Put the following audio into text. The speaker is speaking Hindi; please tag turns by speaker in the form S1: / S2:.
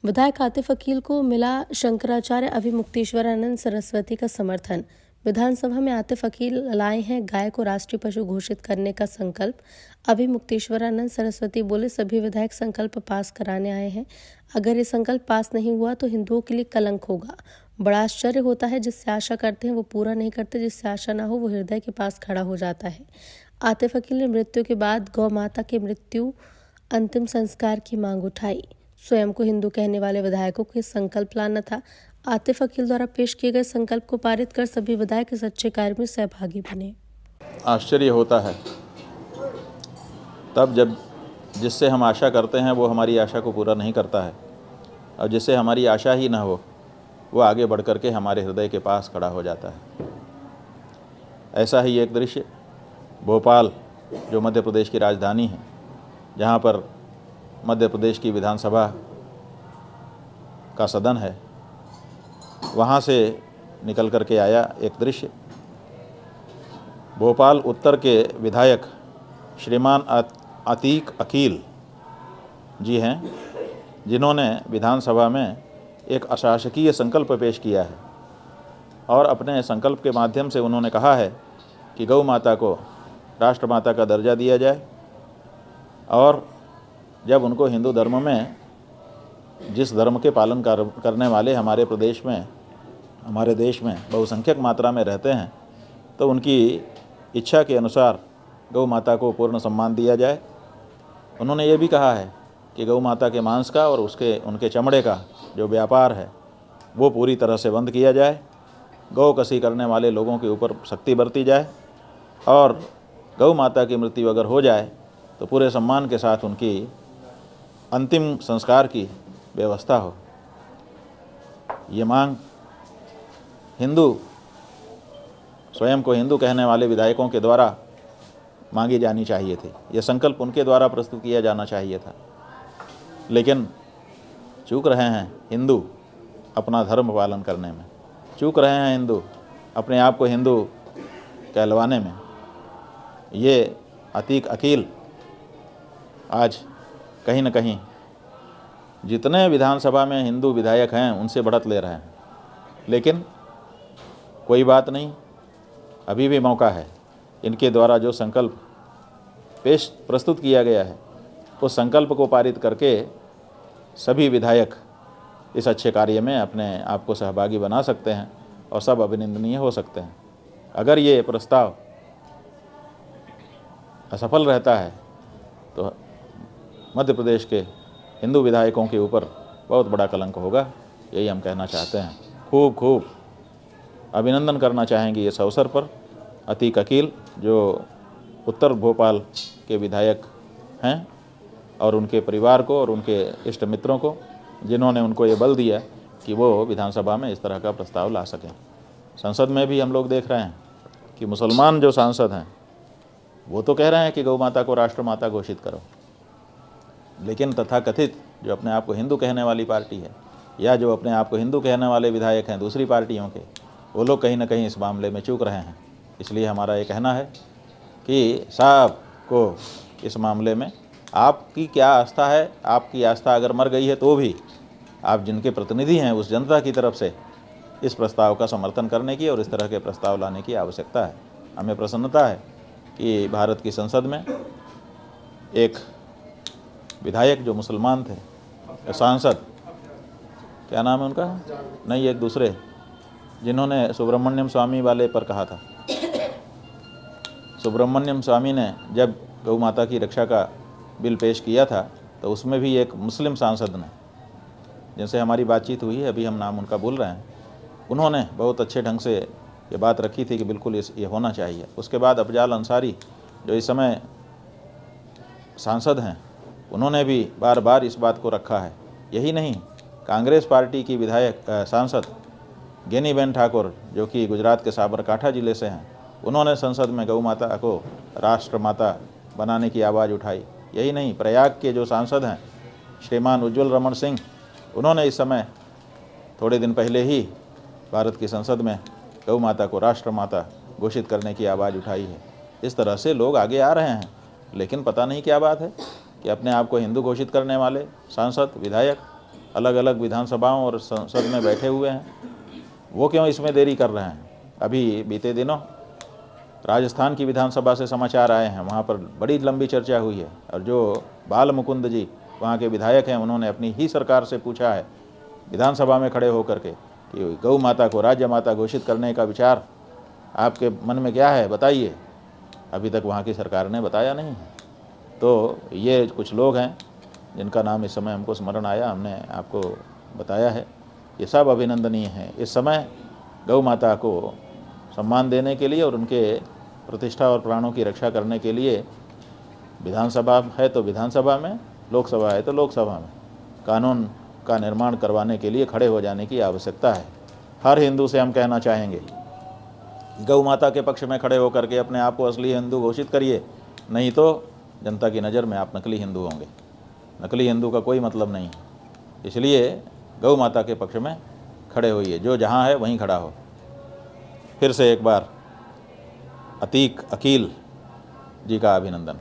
S1: विधायक आतिफ अकील को मिला शंकराचार्य अभिमुक्तेश्वरानंद सरस्वती का समर्थन। विधानसभा में आतिफ अकील लाए हैं गाय को राष्ट्रीय पशु घोषित करने का संकल्प। अभिमुक्तेश्वरानंद सरस्वती बोले, सभी विधायक संकल्प पास कराने आए हैं। अगर ये संकल्प पास नहीं हुआ तो हिंदुओं के लिए कलंक होगा। बड़ा आश्चर्य होता है, जिससे आशा करते हैं वो पूरा नहीं करते, जिससे आशा ना हो वो हृदय के पास खड़ा हो जाता है। आतिफ अकील ने मृत्यु के बाद गौ माता के मृत्यु अंतिम संस्कार की मांग उठाई। स्वयं को हिंदू कहने वाले विधायकों को संकल्प लाना था। आतिफ अकील द्वारा पेश किए गए संकल्प को पारित कर सभी विधायक इस अच्छे कार्य में सहभागी बने।
S2: आश्चर्य होता है तब जब जिससे हम आशा करते हैं वो हमारी आशा को पूरा नहीं करता है, और जिससे हमारी आशा ही ना हो वो आगे बढ़ कर के हमारे हृदय के पास खड़ा हो जाता है। ऐसा ही एक दृश्य भोपाल, जो मध्य प्रदेश की राजधानी है, जहाँ पर मध्य प्रदेश की विधानसभा का सदन है, वहाँ से निकल कर के आया एक दृश्य। भोपाल उत्तर के विधायक श्रीमान अतीक अकील जी हैं, जिन्होंने विधानसभा में एक अशासकीय संकल्प पेश किया है और अपने संकल्प के माध्यम से उन्होंने कहा है कि गौ माता को राष्ट्रमाता का दर्जा दिया जाए, और जब उनको हिंदू धर्म में, जिस धर्म के पालन करने वाले हमारे प्रदेश में, हमारे देश में बहुसंख्यक मात्रा में रहते हैं, तो उनकी इच्छा के अनुसार गौ माता को पूर्ण सम्मान दिया जाए। उन्होंने ये भी कहा है कि गौ माता के मांस का और उनके चमड़े का जो व्यापार है वो पूरी तरह से बंद किया जाए, गौ कसी करने वाले लोगों के ऊपर सख्ती बरती जाए, और गौ माता की मृत्यु अगर हो जाए तो पूरे सम्मान के साथ उनकी अंतिम संस्कार की व्यवस्था हो। ये मांग हिंदू, स्वयं को हिंदू कहने वाले विधायकों के द्वारा मांगी जानी चाहिए थी। ये संकल्प उनके द्वारा प्रस्तुत किया जाना चाहिए था, लेकिन चूक रहे हैं हिंदू अपना धर्म पालन करने में, चूक रहे हैं हिंदू अपने आप को हिंदू कहलवाने में। ये अतीक अकील आज कहीं न कहीं जितने विधानसभा में हिंदू विधायक हैं उनसे बढ़त ले रहे हैं, लेकिन कोई बात नहीं, अभी भी मौका है। इनके द्वारा जो संकल्प प्रस्तुत किया गया है उस संकल्प को पारित करके सभी विधायक इस अच्छे कार्य में अपने आप को सहभागी बना सकते हैं और सब अभिनंदनीय हो सकते हैं। अगर ये प्रस्ताव असफल रहता है तो मध्य प्रदेश के हिंदू विधायकों के ऊपर बहुत बड़ा कलंक होगा, यही हम कहना चाहते हैं। खूब खूब अभिनंदन करना चाहेंगे इस अवसर पर अतीक अकील, जो उत्तर भोपाल के विधायक हैं, और उनके परिवार को और उनके इष्ट मित्रों को, जिन्होंने उनको ये बल दिया कि वो विधानसभा में इस तरह का प्रस्ताव ला सकें। संसद में भी हम लोग देख रहे हैं कि मुसलमान जो सांसद हैं वो तो कह रहे हैं कि गौ माता को राष्ट्रमाता घोषित करो, लेकिन तथाकथित जो अपने आप को हिंदू कहने वाली पार्टी है, या जो अपने आप को हिंदू कहने वाले विधायक हैं दूसरी पार्टियों के, वो लोग कहीं ना कहीं इस मामले में चूक रहे हैं। इसलिए हमारा ये कहना है कि साहब को इस मामले में आपकी क्या आस्था है, आपकी आस्था अगर मर गई है तो भी आप जिनके प्रतिनिधि हैं उस जनता की तरफ से इस प्रस्ताव का समर्थन करने की और इस तरह के प्रस्ताव लाने की आवश्यकता है। हमें प्रसन्नता है कि भारत की संसद में एक विधायक जो मुसलमान थे, सांसद, क्या नाम है उनका, नहीं एक दूसरे, जिन्होंने सुब्रमण्यम स्वामी वाले पर कहा था। सुब्रमण्यम स्वामी ने जब गौ माता की रक्षा का बिल पेश किया था तो उसमें भी एक मुस्लिम सांसद ने, जिनसे हमारी बातचीत हुई है, अभी हम नाम उनका भूल रहे हैं, उन्होंने बहुत अच्छे ढंग से ये बात रखी थी कि बिल्कुल ये होना चाहिए। उसके बाद अफजाल अंसारी, जो इस समय सांसद हैं, उन्होंने भी बार बार इस बात को रखा है। यही नहीं, कांग्रेस पार्टी की विधायक सांसद गेनीबेन ठाकुर, जो कि गुजरात के साबरकांठा ज़िले से हैं, उन्होंने संसद में गौ माता को राष्ट्रमाता बनाने की आवाज़ उठाई। यही नहीं, प्रयाग के जो सांसद हैं श्रीमान उज्ज्वल रमन सिंह, उन्होंने इस समय थोड़े दिन पहले ही भारत की संसद में गौ माता को राष्ट्रमाता घोषित करने की आवाज़ उठाई है। इस तरह से लोग आगे आ रहे हैं, लेकिन पता नहीं क्या बात है कि अपने आप को हिंदू घोषित करने वाले सांसद, विधायक अलग अलग विधानसभाओं और संसद में बैठे हुए हैं, वो क्यों इसमें देरी कर रहे हैं। अभी बीते दिनों राजस्थान की विधानसभा से समाचार आए हैं, वहाँ पर बड़ी लंबी चर्चा हुई है और जो बाल मुकुंद जी वहाँ के विधायक हैं, उन्होंने अपनी ही सरकार से पूछा है विधानसभा में खड़े होकर के कि गौ माता को राज्य माता घोषित करने का विचार आपके मन में क्या है, बताइए। अभी तक वहाँ की सरकार ने बताया नहीं है। तो ये कुछ लोग हैं जिनका नाम इस समय हमको स्मरण आया, हमने आपको बताया है। ये सब अभिनंदनीय हैं। इस समय गौ माता को सम्मान देने के लिए और उनके प्रतिष्ठा और प्राणों की रक्षा करने के लिए विधानसभा है तो विधानसभा में, लोकसभा है तो लोकसभा में कानून का निर्माण करवाने के लिए खड़े हो जाने की आवश्यकता है। हर हिंदू से हम कहना चाहेंगे, गौ माता के पक्ष में खड़े होकर के अपने आप को असली हिंदू घोषित करिए, नहीं तो जनता की नज़र में आप नकली हिंदू होंगे। नकली हिंदू का कोई मतलब नहीं। इसलिए गौ माता के पक्ष में खड़े होइए, जो जहाँ है वहीं खड़ा हो। फिर से एक बार अतीक अकील जी का अभिनंदन।